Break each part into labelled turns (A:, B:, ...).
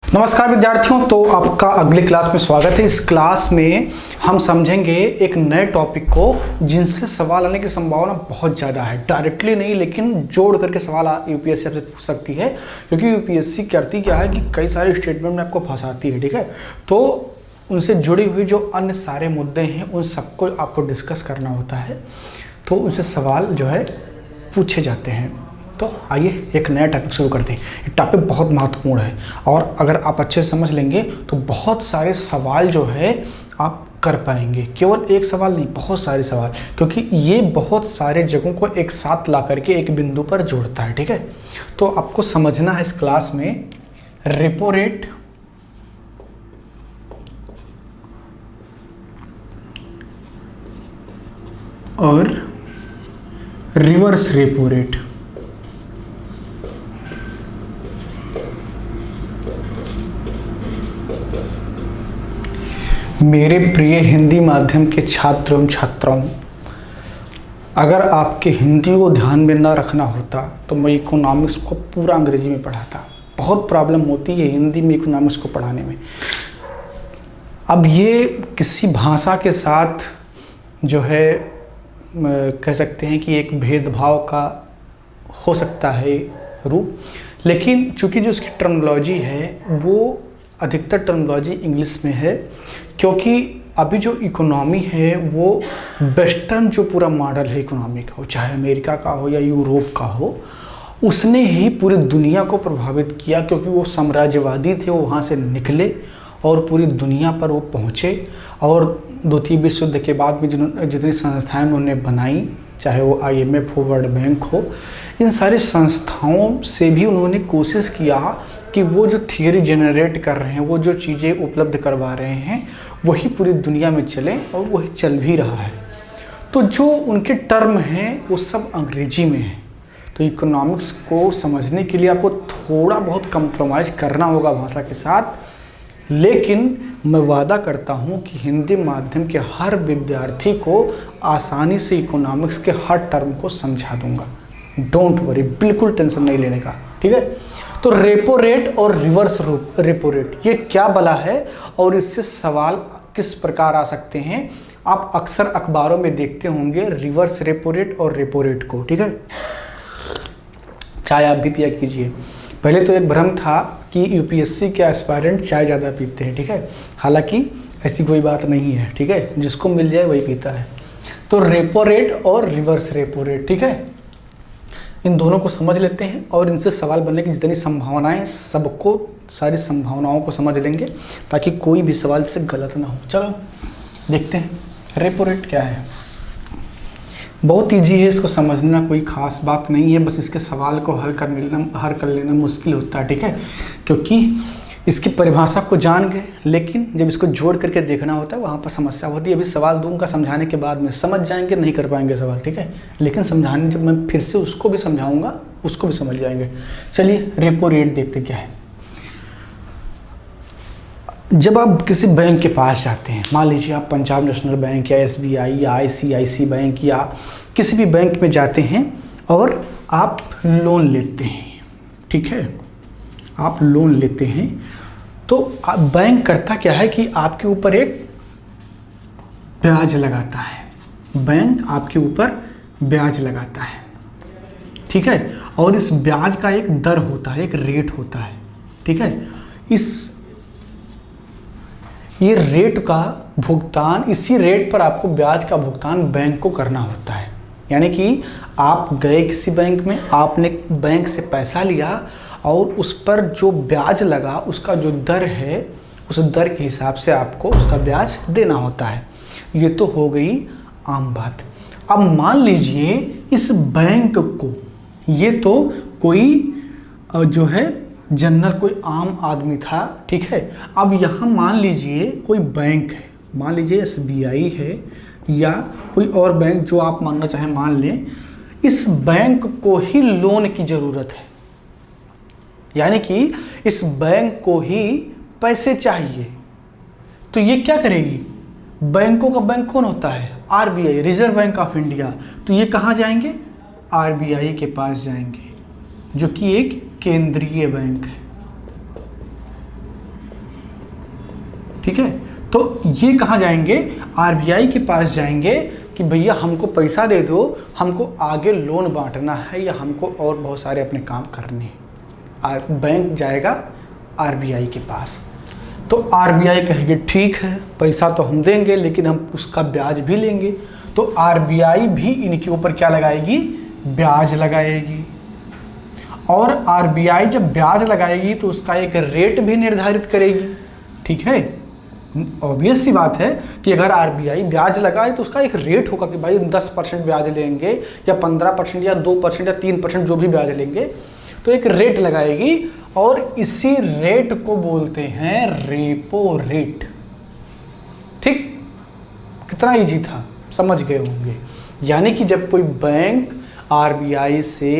A: नमस्कार विद्यार्थियों, तो आपका अगली क्लास में स्वागत है। इस क्लास में हम समझेंगे एक नए टॉपिक को जिनसे सवाल आने की संभावना बहुत ज़्यादा है। डायरेक्टली नहीं, लेकिन जोड़ करके सवाल यूपीएससी आपसे पूछ सकती है, क्योंकि यूपीएससी करती क्या है कि कई सारे स्टेटमेंट में आपको फंसाती है। ठीक है, तो उनसे जुड़ी हुई जो अन्य सारे मुद्दे हैं उन सबको आपको डिस्कस करना होता है, तो उनसे सवाल जो है पूछे जाते हैं। तो आइए एक नया टॉपिक शुरू करते हैं। ये टॉपिक बहुत महत्वपूर्ण है और अगर आप अच्छे से समझ लेंगे तो बहुत सारे सवाल जो है आप कर पाएंगे। केवल एक सवाल नहीं, बहुत सारे सवाल, क्योंकि ये बहुत सारे जगहों को एक साथ ला करके एक बिंदु पर जोड़ता है। ठीक है, तो आपको समझना है इस क्लास में रेपो रेट और रिवर्स रेपो रेट। मेरे प्रिय हिंदी माध्यम के छात्र एवं छात्राओं, अगर आपके हिंदी को ध्यान में ना रखना होता तो मैं इकोनॉमिक्स को पूरा अंग्रेजी में पढ़ाता। बहुत प्रॉब्लम होती है हिंदी में इकोनॉमिक्स को पढ़ाने में। अब ये किसी भाषा के साथ जो है कह सकते हैं कि एक भेदभाव का हो सकता है रूप, लेकिन चूंकि जो उसकी टर्मिनोलॉजी है वो अधिकतर टर्मिनोलॉजी इंग्लिश में है, क्योंकि अभी जो इकोनॉमी है वो वेस्टर्न जो पूरा मॉडल है इकोनॉमी का, हो चाहे अमेरिका का हो या यूरोप का हो, उसने ही पूरी दुनिया को प्रभावित किया, क्योंकि वो साम्राज्यवादी थे, वो वहाँ से निकले और पूरी दुनिया पर वो पहुँचे। और द्वितीय विश्व युद्ध के बाद में जितनी संस्थाएं उन्होंने बनाई, चाहे वो IMF हो, वर्ल्ड बैंक हो, इन सारी संस्थाओं से भी उन्होंने कोशिश किया कि वो जो थियरी जनरेट कर रहे हैं, वो जो चीज़ें उपलब्ध करवा रहे हैं, वही पूरी दुनिया में चले और वही चल भी रहा है। तो जो उनके टर्म हैं वो सब अंग्रेजी में है। तो इकोनॉमिक्स को समझने के लिए आपको थोड़ा बहुत कंप्रोमाइज़ करना होगा भाषा के साथ, लेकिन मैं वादा करता हूँ कि हिंदी माध्यम के हर विद्यार्थी को आसानी से इकोनॉमिक्स के हर टर्म को समझा दूंगा। डोंट वरी, बिल्कुल टेंशन नहीं लेने का। ठीक है, तो रेपो रेट और रिवर्स रेपो रेट ये क्या बला है और इससे सवाल किस प्रकार आ सकते हैं। आप अक्सर अखबारों में देखते होंगे रिवर्स रेपो रेट और रेपो रेट को। ठीक है, चाय आप भी पिया कीजिए। पहले तो एक भ्रम था कि यूपीएससी के एस्पायरेंट चाय ज़्यादा पीते हैं। ठीक है, हालांकि ऐसी कोई बात नहीं है। ठीक है, जिसको मिल जाए वही पीता है। तो रेपो रेट और रिवर्स रेपो रेट, ठीक है, इन दोनों को समझ लेते हैं और इनसे सवाल बनने की जितनी संभावनाएं, सबको सारी संभावनाओं को समझ लेंगे ताकि कोई भी सवाल से गलत ना हो। चलो देखते हैं रेपो रेट क्या है। बहुत ईजी है, इसको समझना कोई ख़ास बात नहीं है, बस इसके सवाल को हल कर लेना मुश्किल होता है। ठीक है, क्योंकि इसकी परिभाषा को जान गए, लेकिन जब इसको जोड़ करके देखना होता है वहाँ पर समस्या होती है। अभी सवाल दूंगा, समझाने के बाद में समझ जाएंगे, नहीं कर पाएंगे सवाल। ठीक है, लेकिन समझाने जब मैं फिर से उसको भी समझाऊंगा, उसको भी समझ जाएंगे। चलिए रेपो रेट देखते क्या है। जब आप किसी बैंक के पास जाते हैं, मान लीजिए आप पंजाब नेशनल बैंक या SBI या ICICI बैंक या किसी भी बैंक में जाते हैं और आप लोन लेते हैं। ठीक है, आप लोन लेते हैं तो बैंक करता क्या है कि आपके ऊपर एक ब्याज लगाता है। बैंक आपके ऊपर ब्याज लगाता है। ठीक है, और इस ब्याज का एक दर होता है, एक रेट होता है। ठीक है, ये रेट का भुगतान, इसी रेट पर आपको ब्याज का भुगतान बैंक को करना होता है। यानी कि आप गए किसी बैंक में, आपने बैंक से पैसा लिया और उस पर जो ब्याज लगा, उसका जो दर है, उस दर के हिसाब से आपको उसका ब्याज देना होता है। ये तो हो गई आम बात। अब मान लीजिए इस बैंक को, ये तो कोई जो है जनरल कोई आम आदमी था। ठीक है, अब यहाँ मान लीजिए कोई बैंक है, मान लीजिए SBI है या कोई और बैंक जो आप मानना चाहें मान लें। इस बैंक को ही लोन की ज़रूरत है, यानी कि इस बैंक को ही पैसे चाहिए। तो ये क्या करेगी? बैंकों का बैंक कौन होता है? RBI, reserve bank of India. तो ये कहाँ जाएंगे? RBI के पास जाएंगे, जो कि एक केंद्रीय बैंक है। ठीक है। तो ये कहाँ जाएंगे, आरबीआई के पास जाएंगे कि भैया हमको पैसा दे दो, हमको आगे लोन बांटना है या हमको और बहुत सारे अपने काम करने हैं। बैंक जाएगा आरबीआई के पास, तो आरबीआई कहेगी ठीक है पैसा तो हम देंगे लेकिन हम उसका ब्याज भी लेंगे। तो आरबीआई भी इनके ऊपर क्या लगाएगी, ब्याज लगाएगी। और आरबीआई जब ब्याज लगाएगी तो उसका एक रेट भी निर्धारित करेगी, ठीक है। ऑब्वियस सी बात है कि अगर आरबीआई ब्याज लगाए तो उसका एक रेट होगा कि भाई 10% ब्याज लेंगे या 15% या 2% या 3% जो भी ब्याज लेंगे, तो एक रेट लगाएगी और इसी रेट को बोलते हैं रेपो रेट। ठीक, कितना इजी था, समझ गए होंगे। यानी कि जब कोई बैंक आरबीआई से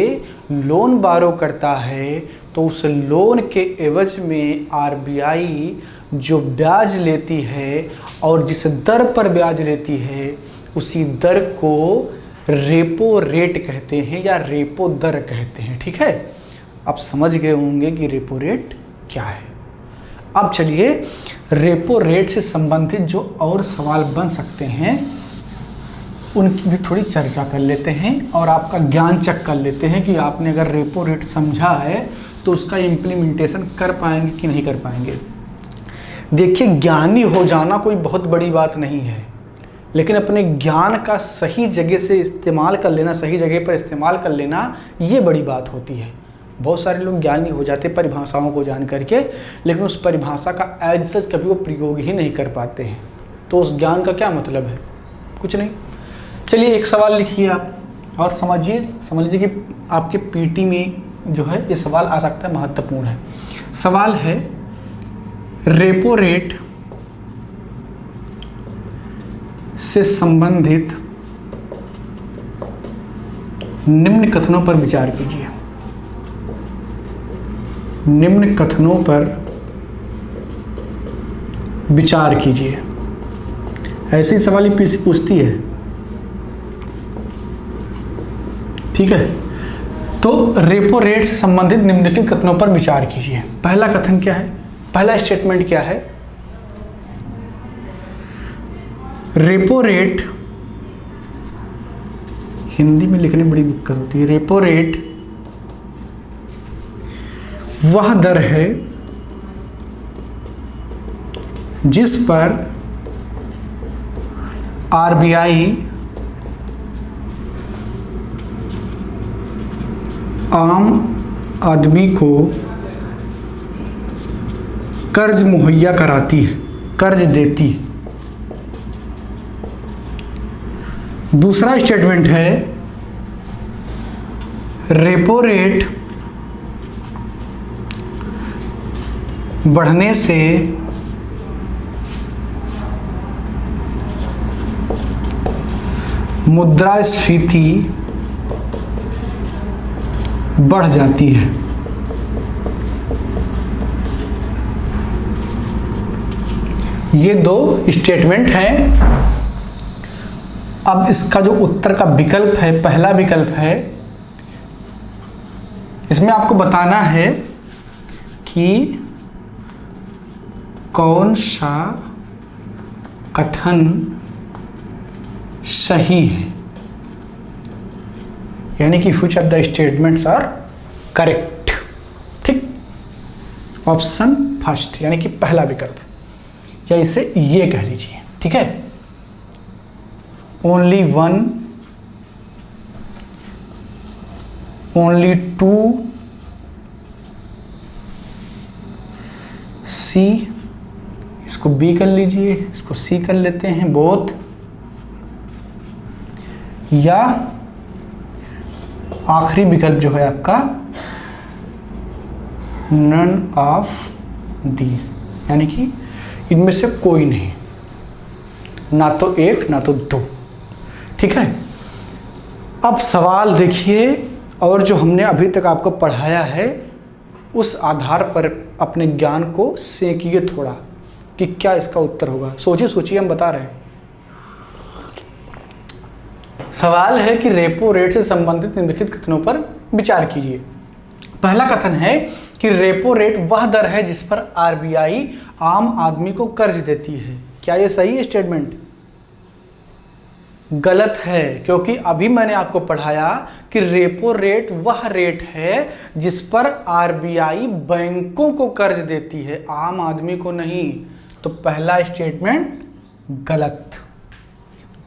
A: लोन बारो करता है तो उस लोन के एवज में आरबीआई जो ब्याज लेती है और जिस दर पर ब्याज लेती है उसी दर को रेपो रेट कहते हैं या रेपो दर कहते हैं, ठीक है। अब समझ गए होंगे कि रेपो रेट क्या है। अब चलिए रेपो रेट से संबंधित जो और सवाल बन सकते हैं उनकी भी थोड़ी चर्चा कर लेते हैं और आपका ज्ञान चेक कर लेते हैं कि आपने अगर रेपो रेट समझा है तो उसका इम्प्लीमेंटेशन कर पाएंगे कि नहीं कर पाएंगे। देखिए, ज्ञानी हो जाना कोई बहुत बड़ी बात नहीं है, लेकिन अपने ज्ञान का सही जगह से इस्तेमाल कर लेना, सही जगह पर इस्तेमाल कर लेना, ये बड़ी बात होती है। बहुत सारे लोग ज्ञानी हो जाते परिभाषाओं को जान करके, लेकिन उस परिभाषा का एज सच कभी वो प्रयोग ही नहीं कर पाते हैं, तो उस ज्ञान का क्या मतलब है, कुछ नहीं। चलिए एक सवाल लिखिए आप और समझ लीजिए कि आपके पीटी में जो है ये सवाल आ सकता है, महत्वपूर्ण है। सवाल है रेपो रेट से संबंधित निम्न कथनों पर विचार कीजिए। निम्न कथनों पर विचार कीजिए। ऐसे ही सवाल ही पूछती है, ठीक है। तो रेपो रेट से संबंधित निम्नलिखित कथनों पर विचार कीजिए। पहला कथन क्या है, पहला स्टेटमेंट क्या है, रेपो रेट, हिंदी में लिखने में बड़ी दिक्कत होती है। रेपो रेट वह दर है जिस पर आरबीआई आम आदमी को कर्ज मुहैया कराती है, कर्ज देती है। दूसरा स्टेटमेंट है रेपो रेट बढ़ने से मुद्रास्फीति बढ़ जाती है। ये दो स्टेटमेंट हैं। अब इसका जो उत्तर का विकल्प है, पहला विकल्प है, इसमें आपको बताना है कि कौन सा कथन सही है, यानी कि which of the statements are correct. ठीक, ऑप्शन फर्स्ट यानी कि पहला विकल्प, या इसे ये कह लीजिए, ठीक है। ओनली वन, ओनली टू, सी, इसको बी कर लीजिए, इसको सी कर लेते हैं, बोथ, या आखिरी विकल्प जो है आपका नन ऑफ दीज, यानी कि इनमें से कोई नहीं, ना तो एक ना तो दो। ठीक है। अब सवाल देखिए, और जो हमने अभी तक आपको पढ़ाया है उस आधार पर अपने ज्ञान को सेकिए थोड़ा कि क्या इसका उत्तर होगा। सोचिए हम बता रहे हैं। सवाल है कि रेपो रेट से संबंधित निम्नलिखित कथनों पर विचार कीजिए। पहला कथन है कि रेपो रेट वह दर है जिस पर आरबीआई आम आदमी को कर्ज देती है। क्या ये सही है स्टेटमेंट? गलत है, क्योंकि अभी मैंने आपको पढ़ाया कि रेपो रेट वह रेट है जिस पर आरबीआई बैंकों को कर्ज देती है, आम आदमी को नहीं। तो पहला स्टेटमेंट गलत।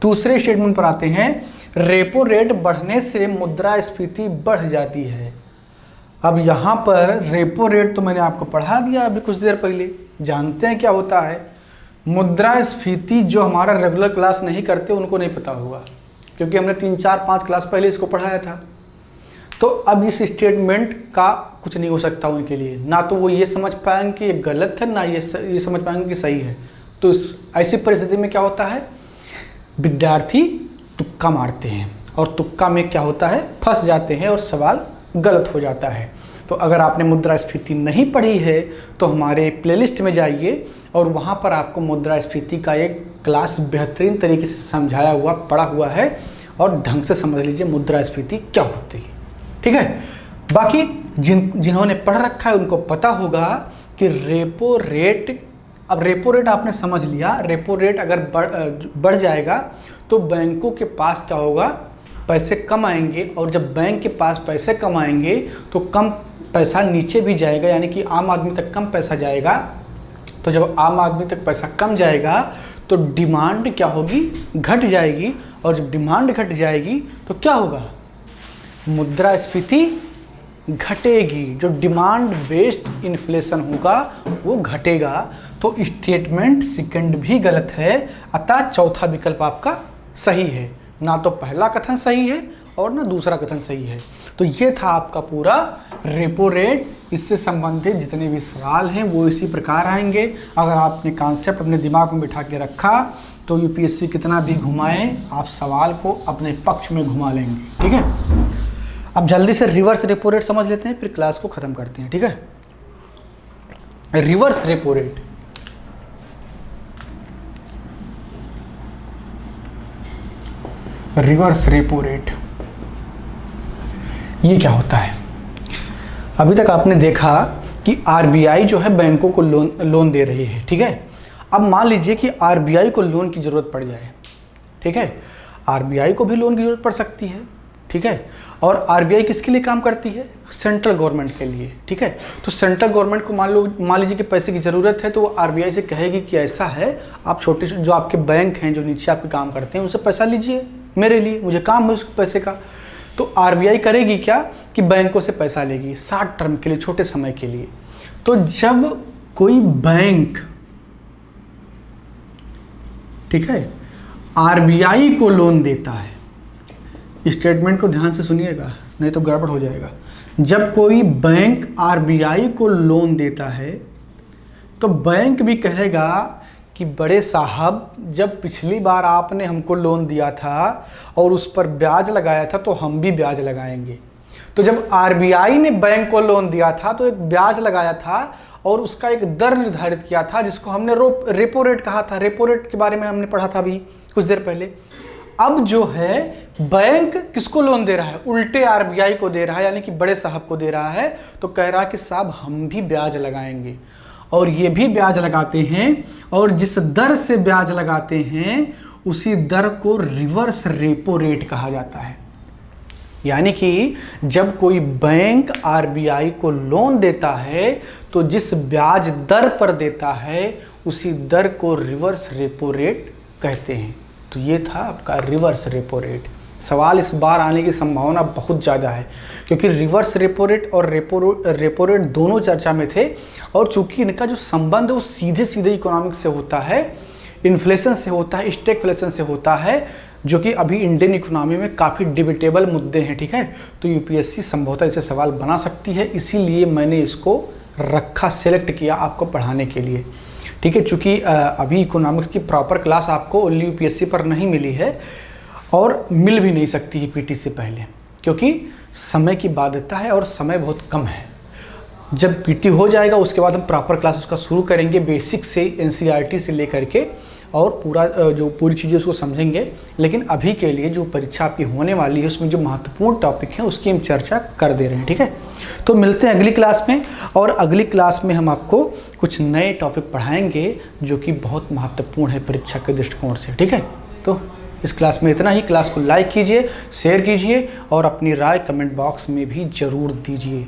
A: दूसरे स्टेटमेंट पर आते हैं। रेपो रेट बढ़ने से मुद्रास्फीति बढ़ जाती है। अब यहां पर रेपो रेट तो मैंने आपको पढ़ा दिया अभी कुछ देर पहले, जानते हैं क्या होता है। मुद्रास्फीति जो हमारा रेगुलर क्लास नहीं करते उनको नहीं पता होगा, क्योंकि हमने 3, 4, 5 क्लास पहले इसको पढ़ाया था। तो अब इस स्टेटमेंट का कुछ नहीं हो सकता उनके लिए, ना तो वो ये समझ पाएंगे कि ये गलत है, ना ये समझ पाएंगे कि सही है। तो इस ऐसी परिस्थिति में क्या होता है, विद्यार्थी तुक्का मारते हैं और तुक्का में क्या होता है, फंस जाते हैं और सवाल गलत हो जाता है। तो अगर आपने मुद्रास्फीति नहीं पढ़ी है तो हमारे प्लेलिस्ट में जाइए और वहाँ पर आपको मुद्रास्फीति का एक क्लास बेहतरीन तरीके से समझाया हुआ पढ़ा हुआ है, और ढंग से समझ लीजिए मुद्रास्फीति क्या होती है। ठीक है, बाकी जिन्होंने पढ़ रखा है उनको पता होगा कि रेपो रेट, अब रेपो रेट आपने समझ लिया, रेपो रेट अगर बढ़ जाएगा तो बैंकों के पास क्या होगा, पैसे कम आएंगे, और जब बैंक के पास पैसे कम आएंगे तो कम पैसा नीचे भी जाएगा, यानी कि आम आदमी तक कम पैसा जाएगा। तो जब आम आदमी तक पैसा कम जाएगा तो डिमांड क्या होगी, घट जाएगी, और जब डिमांड घट जाएगी तो क्या होगा, मुद्रास्फीति घटेगी, जो डिमांड बेस्ड इन्फ्लेशन होगा वो घटेगा। तो स्टेटमेंट सेकंड भी गलत है, अतः चौथा विकल्प आपका सही है। ना तो पहला कथन सही है और ना दूसरा कथन सही है। तो ये था आपका पूरा रेपो रेट। इससे संबंधित जितने भी सवाल हैं वो इसी प्रकार आएंगे। अगर आपने कॉन्सेप्ट अपने दिमाग में बिठा के रखा तो यूपीएससी कितना भी घुमाए, आप सवाल को अपने पक्ष में घुमा लेंगे। ठीक है, अब जल्दी से रिवर्स रेपो रेट समझ लेते हैं, फिर क्लास को ख़त्म करते हैं। ठीक है, reverse repo rate. Reverse repo rate ये क्या होता है? अभी तक आपने देखा कि आरबीआई जो है बैंकों को लोन दे रही है। ठीक है, अब मान लीजिए कि आरबीआई को लोन की ज़रूरत पड़ जाए। ठीक है, आरबीआई को भी लोन की ज़रूरत पड़ सकती है। ठीक है, और आरबीआई किसके लिए काम करती है? सेंट्रल गवर्नमेंट के लिए। ठीक है, तो सेंट्रल गवर्नमेंट को मान लीजिए कि पैसे की ज़रूरत है, तो वो आरबीआई से कहेगी कि ऐसा है, आप छोटे जो आपके बैंक हैं जो नीचे आपके काम करते हैं उनसे पैसा लीजिए, मेरे लिए, मुझे काम है उस पैसे का। तो आरबीआई करेगी क्या कि बैंकों से पैसा लेगी शॉर्ट टर्म के लिए, छोटे समय के लिए। तो जब कोई बैंक, ठीक है, आरबीआई को लोन देता है, स्टेटमेंट को ध्यान से सुनिएगा नहीं तो गड़बड़ हो जाएगा। जब कोई बैंक आरबीआई को लोन देता है तो बैंक भी कहेगा कि बड़े साहब, जब पिछली बार आपने हमको लोन दिया था और उस पर ब्याज लगाया था तो हम भी ब्याज लगाएंगे। तो जब आरबीआई ने बैंक को लोन दिया था तो एक ब्याज लगाया था और उसका एक दर निर्धारित किया था जिसको हमने रेपो रेट कहा था। रेपो रेट के बारे में हमने पढ़ा था अभी कुछ देर पहले। अब जो है बैंक किसको लोन दे रहा है? उल्टे आरबीआई को दे रहा है, यानी कि बड़े साहब को दे रहा है। तो कह रहा है कि साहब हम भी ब्याज लगाएंगे, और ये भी ब्याज लगाते हैं, और जिस दर से ब्याज लगाते हैं उसी दर को रिवर्स रेपो रेट कहा जाता है। यानी कि जब कोई बैंक आरबीआई को लोन देता है तो जिस ब्याज दर पर देता है उसी दर को रिवर्स रेपो रेट कहते हैं। तो ये था आपका रिवर्स रेपो रेट। सवाल इस बार आने की संभावना बहुत ज़्यादा है, क्योंकि रिवर्स रेपो रेट और रेपो रेट दोनों चर्चा में थे, और चूंकि इनका जो संबंध है वो सीधे सीधे इकोनॉमिक्स से होता है, इन्फ्लेशन से होता है, स्टैगफ्लेशन से होता है, जो कि अभी इंडियन इकोनॉमी में काफ़ी डिबेटेबल मुद्दे हैं। ठीक है, तो यूपीएससी संभवतः इसे सवाल बना सकती है, इसीलिए मैंने इसको रखा, सेलेक्ट किया आपको पढ़ाने के लिए। ठीक है, चूँकि अभी इकोनॉमिक्स की प्रॉपर क्लास आपको ओनली यूपीएससी पर नहीं मिली है और मिल भी नहीं सकती है पीटी से पहले, क्योंकि समय की बाध्यता है और समय बहुत कम है। जब पीटी हो जाएगा उसके बाद हम प्रॉपर क्लास उसका शुरू करेंगे, बेसिक से एनसीईआरटी से लेकर के और पूरा जो पूरी चीज़ें उसको समझेंगे। लेकिन अभी के लिए जो परीक्षा आपकी होने वाली है उसमें जो महत्वपूर्ण टॉपिक हैं उसकी हम चर्चा कर दे रहे हैं, ठीक है। तो मिलते हैं अगली क्लास में, और अगली क्लास में हम आपको कुछ नए टॉपिक पढ़ाएंगे जो कि बहुत महत्वपूर्ण है परीक्षा के दृष्टिकोण से, ठीक है। तो इस क्लास में इतना ही। क्लास को लाइक कीजिए, शेयर कीजिए और अपनी राय कमेंट बॉक्स में भी ज़रूर दीजिए।